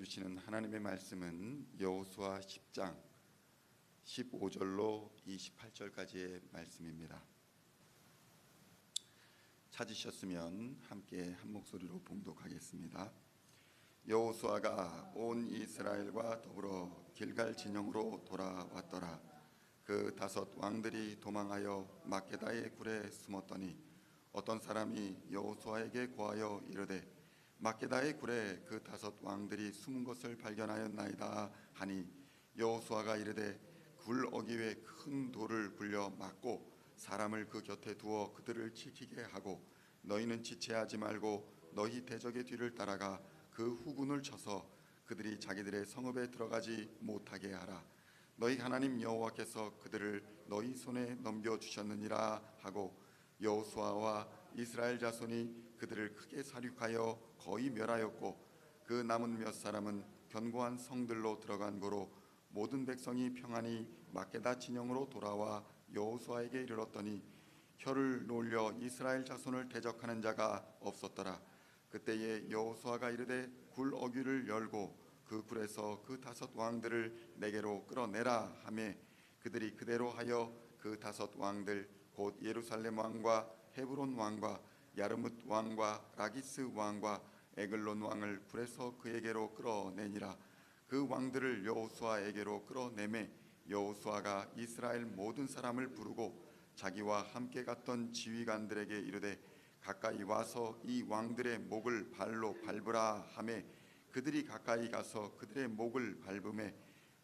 주시는 하나님의 말씀은 여호수아 10장 15절로 28절까지의 말씀입니다. 찾으셨으면 함께 한 목소리로 봉독하겠습니다. 여호수아가 온 이스라엘과 더불어 길갈 진영으로 돌아왔더라. 그 다섯 왕들이 도망하여 막게다의 굴에 숨었더니 어떤 사람이 여호수아에게 고하여 이르되 막게다의 굴에 그 다섯 왕들이 숨은 것을 발견하였나이다 하니 여호수아가 이르되 굴 어귀에 큰 돌을 굴려 막고 사람을 그 곁에 두어 그들을 지키게 하고 너희는 지체하지 말고 너희 대적의 뒤를 따라가 그 후군을 쳐서 그들이 자기들의 성읍에 들어가지 못하게 하라. 너희 하나님 여호와께서 그들을 너희 손에 넘겨주셨느니라 하고 여호수아와 이스라엘 자손이 그들을 크게 살육하여 거의 멸하였고 그 남은 몇 사람은 견고한 성들로 들어간 고로 모든 백성이 평안히 막게다 진영으로 돌아와 여호수아에게 이르렀더니 혀를 놀려 이스라엘 자손을 대적하는 자가 없었더라. 그때에 여호수아가 이르되 굴 어귀를 열고 그 굴에서 그 다섯 왕들을 내게로 끌어내라 하매 그들이 그대로 하여 그 다섯 왕들 곧 예루살렘 왕과 헤브론 왕과 야르뭇 왕과 라기스 왕과 에글론 왕을 굴에서 그에게로 끌어내니라. 그 왕들을 여호수아에게로 끌어내매 여호수아가 이스라엘 모든 사람을 부르고 자기와 함께 갔던 지휘관들에게 이르되 가까이 와서 이 왕들의 목을 발로 밟으라 하매 그들이 가까이 가서 그들의 목을 밟음에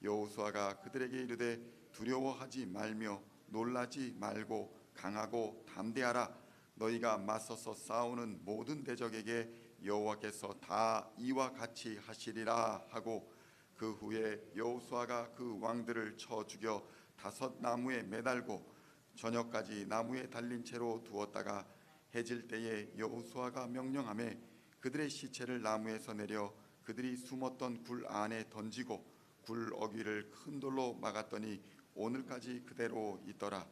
여호수아가 그들에게 이르되 두려워하지 말며 놀라지 말고 강하고 담대하라. 너희가 맞서서 싸우는 모든 대적에게 여호와께서 다 이와 같이 하시리라 하고 그 후에 여호수아가 그 왕들을 쳐 죽여 다섯 나무에 매달고 저녁까지 나무에 달린 채로 두었다가 해질 때에 여호수아가 명령하매 그들의 시체를 나무에서 내려 그들이 숨었던 굴 안에 던지고 굴 어귀를 큰 돌로 막았더니 오늘까지 그대로 있더라.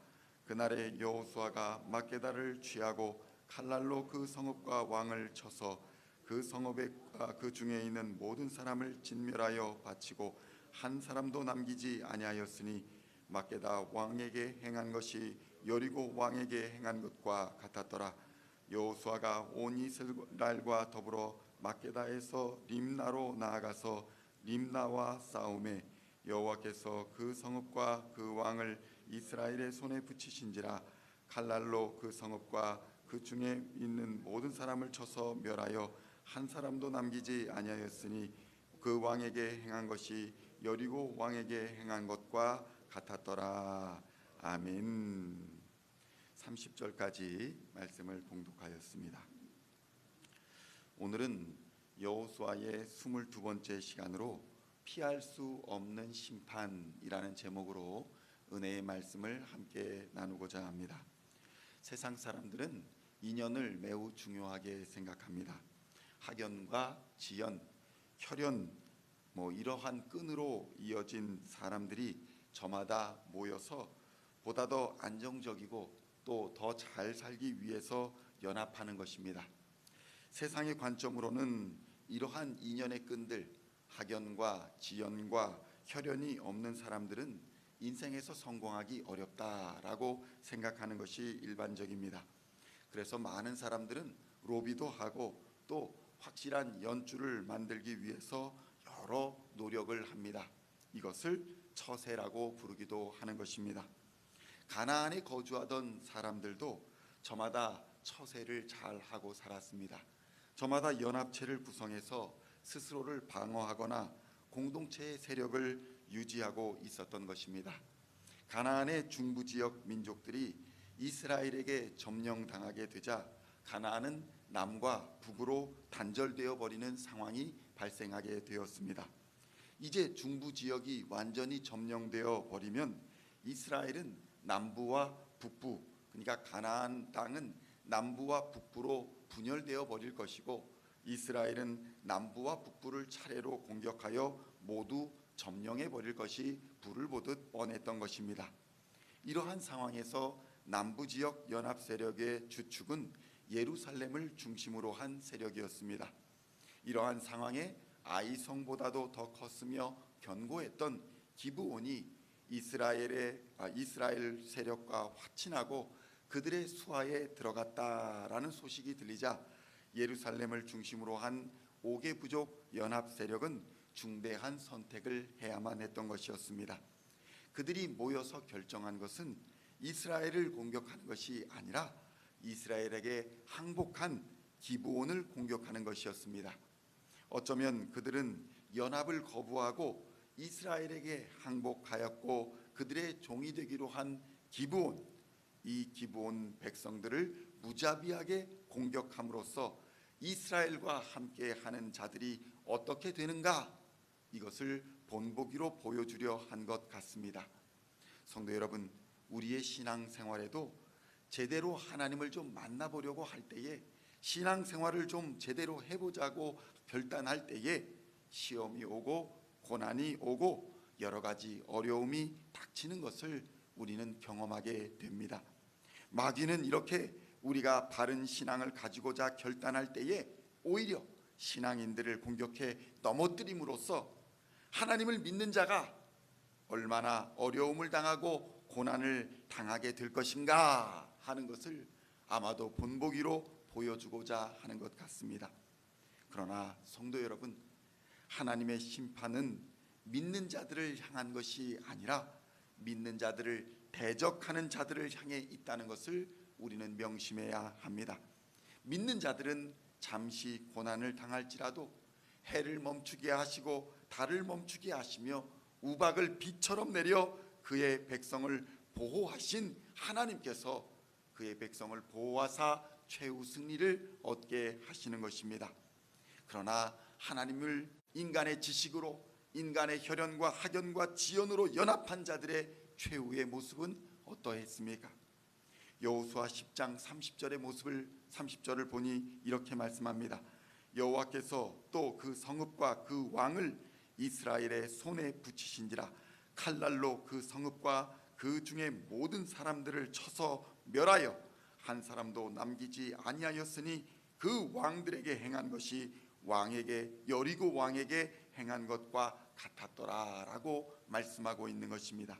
그날에 여호수아가 막게다를 취하고 칼날로 그 성읍과 왕을 쳐서 그 성읍에 그 중에 있는 모든 사람을 진멸하여 바치고 한 사람도 남기지 아니하였으니 막게다 왕에게 행한 것이 여리고 왕에게 행한 것과 같았더라. 여호수아가 온 이스라엘과 더불어 막게다에서 림나로 나아가서 림나와 싸움에 여호와께서 그 성읍과 그 왕을 이스라엘의 손에 붙이신지라. 칼날로 그 성읍과 그 중에 있는 모든 사람을 쳐서 멸하여 한 사람도 남기지 아니하였으니 그 왕에게 행한 것이 여리고 왕에게 행한 것과 같았더라. 아멘. 30절까지 말씀을 봉독하였습니다. 오늘은 여호수아의 22번째 시간으로 피할 수 없는 심판이라는 제목으로 은혜의 말씀을 함께 나누고자 합니다. 세상 사람들은 인연을 매우 중요하게 생각합니다. 학연과 지연, 혈연, 이러한 끈으로 이어진 사람들이 저마다 모여서 보다 더 안정적이고 또 더 잘 살기 위해서 연합하는 것입니다. 세상의 관점으로는 이러한 인연의 끈들, 학연과 지연과 혈연이 없는 사람들은 인생에서 성공하기 어렵다라고 생각하는 것이 일반적입니다. 그래서 많은 사람들은 로비도 하고 또 확실한 연줄을 만들기 위해서 여러 노력을 합니다. 이것을 처세라고 부르기도 하는 것입니다. 가나안에 거주하던 사람들도 저마다 처세를 잘 하고 살았습니다. 저마다 연합체를 구성해서 스스로를 방어하거나 공동체의 세력을 유지하고 있었던 것입니다. 가나안의 중부 지역 민족들이 이스라엘에게 점령당하게 되자 가나안은 남과 북으로 단절되어 버리는 상황이 발생하게 되었습니다. 이제 중부 지역이 완전히 점령되어 버리면 이스라엘은 남부와 북부, 그러니까 가나안 땅은 남부와 북부로 분열되어 버릴 것이고 이스라엘은 남부와 북부를 차례로 공격하여 모두 점령해 버릴 것이 불을 보듯 뻔했던 것입니다. 이러한 상황에서 남부 지역 연합 세력의 주축은 예루살렘을 중심으로 한 세력이었습니다. 이러한 상황에 아이성보다도 더 컸으며 견고했던 기브온이 이스라엘 세력과 화친하고 그들의 수하에 들어갔다라는 소식이 들리자 예루살렘을 중심으로 한 5개 부족 연합 세력은 중대한 선택을 해야만 했던 것이었습니다. 그들이 모여서 결정한 것은 이스라엘을 공격하는 것이 아니라 이스라엘에게 항복한 기브온을 공격하는 것이었습니다. 어쩌면 그들은 연합을 거부하고 이스라엘에게 항복하였고 그들의 종이 되기로 한 기브온, 이 기브온 백성들을 무자비하게 공격함으로써 이스라엘과 함께하는 자들이 어떻게 되는가, 이것을 본보기로 보여주려 한 것 같습니다. 성도 여러분, 우리의 신앙생활에도 제대로 하나님을 좀 만나보려고 할 때에, 신앙생활을 좀 제대로 해보자고 결단할 때에 시험이 오고 고난이 오고 여러 가지 어려움이 닥치는 것을 우리는 경험하게 됩니다. 마귀는 이렇게 우리가 바른 신앙을 가지고자 결단할 때에 오히려 신앙인들을 공격해 넘어뜨림으로써 하나님을 믿는 자가 얼마나 어려움을 당하고 고난을 당하게 될 것인가 하는 것을 아마도 본보기로 보여주고자 하는 것 같습니다. 그러나 성도 여러분, 하나님의 심판은 믿는 자들을 향한 것이 아니라 믿는 자들을 대적하는 자들을 향해 있다는 것을 우리는 명심해야 합니다. 믿는 자들은 잠시 고난을 당할지라도 해를 멈추게 하시고 달을 멈추게 하시며 우박을 비처럼 내려 그의 백성을 보호하신 하나님께서 그의 백성을 보호하사 최후 승리를 얻게 하시는 것입니다. 그러나 하나님을 인간의 지식으로, 인간의 혈연과 학연과 지연으로 연합한 자들의 최후의 모습은 어떠했습니까? 여호수아 10장 30절을 보니 이렇게 말씀합니다. 여호와께서 또 그 성읍과 그 왕을 이스라엘의 손에 붙이신지라. 칼날로 그 성읍과 그 중에 모든 사람들을 쳐서 멸하여 한 사람도 남기지 아니하였으니 그 왕들에게 행한 것이 여리고 왕에게 행한 것과 같았더라라고 말씀하고 있는 것입니다.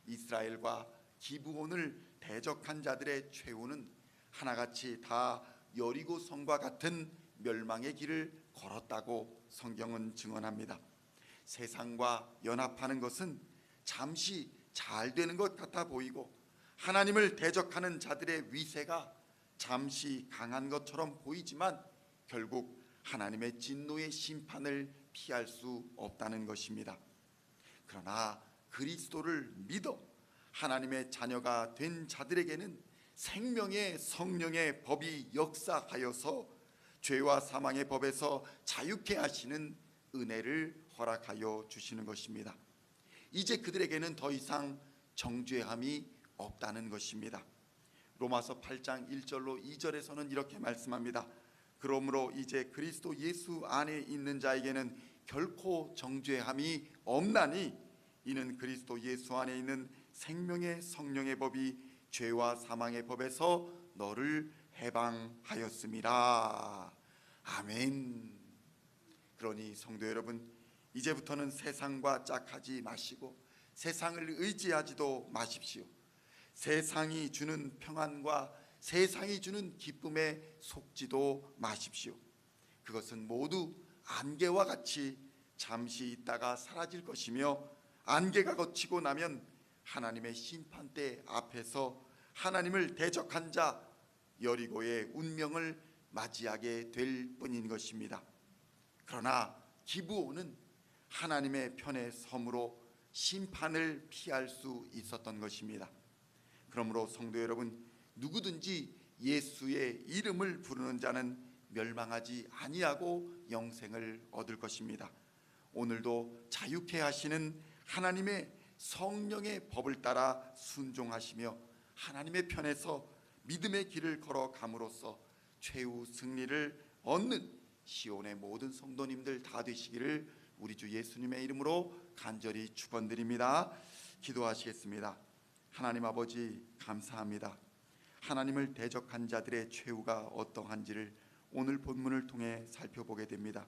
이스라엘과 기브온을 대적한 자들의 최후는 하나같이 다 여리고 성과 같은 멸망의 길을 걸었다고 성경은 증언합니다. 세상과 연합하는 것은 잠시 잘 되는 것 같아 보이고 하나님을 대적하는 자들의 위세가 잠시 강한 것처럼 보이지만 결국 하나님의 진노의 심판을 피할 수 없다는 것입니다. 그러나 그리스도를 믿어 하나님의 자녀가 된 자들에게는 생명의 성령의 법이 역사하여서 죄와 사망의 법에서 자유케 하시는 은혜를 허락하여 주시는 것입니다. 이제 그들에게는 더 이상 정죄함이 없다는 것입니다. 로마서 8장 1절로 2절에서는 이렇게 말씀합니다. 그러므로 이제 그리스도 예수 안에 있는 자에게는 결코 정죄함이 없나니 이는 그리스도 예수 안에 있는 생명의 성령의 법이 죄와 사망의 법에서 너를 해방하였음이라. 아멘. 그러니 성도 여러분, 이제부터는 세상과 짝하지 마시고 세상을 의지하지도 마십시오. 세상이 주는 평안과 세상이 주는 기쁨에 속지도 마십시오. 그것은 모두 안개와 같이 잠시 있다가 사라질 것이며 안개가 걷히고 나면 하나님의 심판대 앞에서 하나님을 대적한 자 여리고의 운명을 맞이하게 될 뿐인 것입니다. 그러나 기브온은 하나님의 편에 섬으로 심판을 피할 수 있었던 것입니다. 그러므로 성도 여러분, 누구든지 예수의 이름을 부르는 자는 멸망하지 아니하고 영생을 얻을 것입니다. 오늘도 자유케 하시는 하나님의 성령의 법을 따라 순종하시며 하나님의 편에서 믿음의 길을 걸어감으로써 최후 승리를 얻는 시온의 모든 성도님들 다 되시기를 우리 주 예수님의 이름으로 간절히 축원드립니다. 기도하시겠습니다. 하나님 아버지, 감사합니다. 하나님을 대적한 자들의 최후가 어떠한지를 오늘 본문을 통해 살펴보게 됩니다.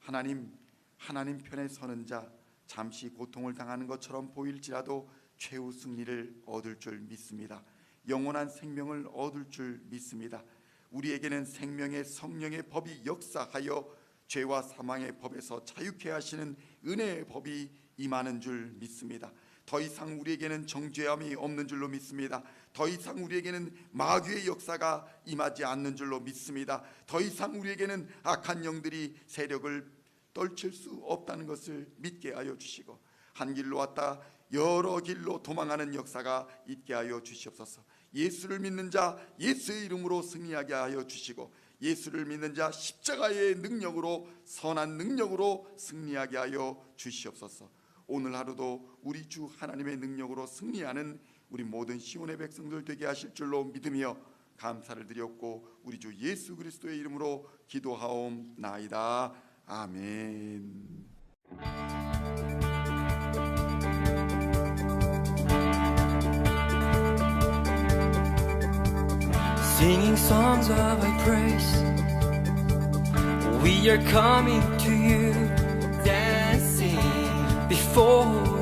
하나님 편에 서는 자, 잠시 고통을 당하는 것처럼 보일지라도 최후 승리를 얻을 줄 믿습니다. 영원한 생명을 얻을 줄 믿습니다. 우리에게는 생명의 성령의 법이 역사하여 죄와 사망의 법에서 자유케 하시는 은혜의 법이 임하는 줄 믿습니다. 더 이상 우리에게는 정죄함이 없는 줄로 믿습니다. 더 이상 우리에게는 마귀의 역사가 임하지 않는 줄로 믿습니다. 더 이상 우리에게는 악한 영들이 세력을 떨칠 수 없다는 것을 믿게 하여 주시고, 한 길로 왔다 여러 길로 도망하는 역사가 있게 하여 주시옵소서. 예수를 믿는 자 예수의 이름으로 승리하게 하여 주시고, 예수를 믿는 자 십자가의 능력으로, 선한 능력으로 승리하게 하여 주시옵소서. 오늘 하루도 우리 주 하나님의 능력으로 승리하는 우리 모든 시온의 백성들 되게 하실 줄로 믿으며 감사를 드렸고, 우리 주 예수 그리스도의 이름으로 기도하옵나이다. 아멘. Singing songs of thy praise, we are coming to you, dancing before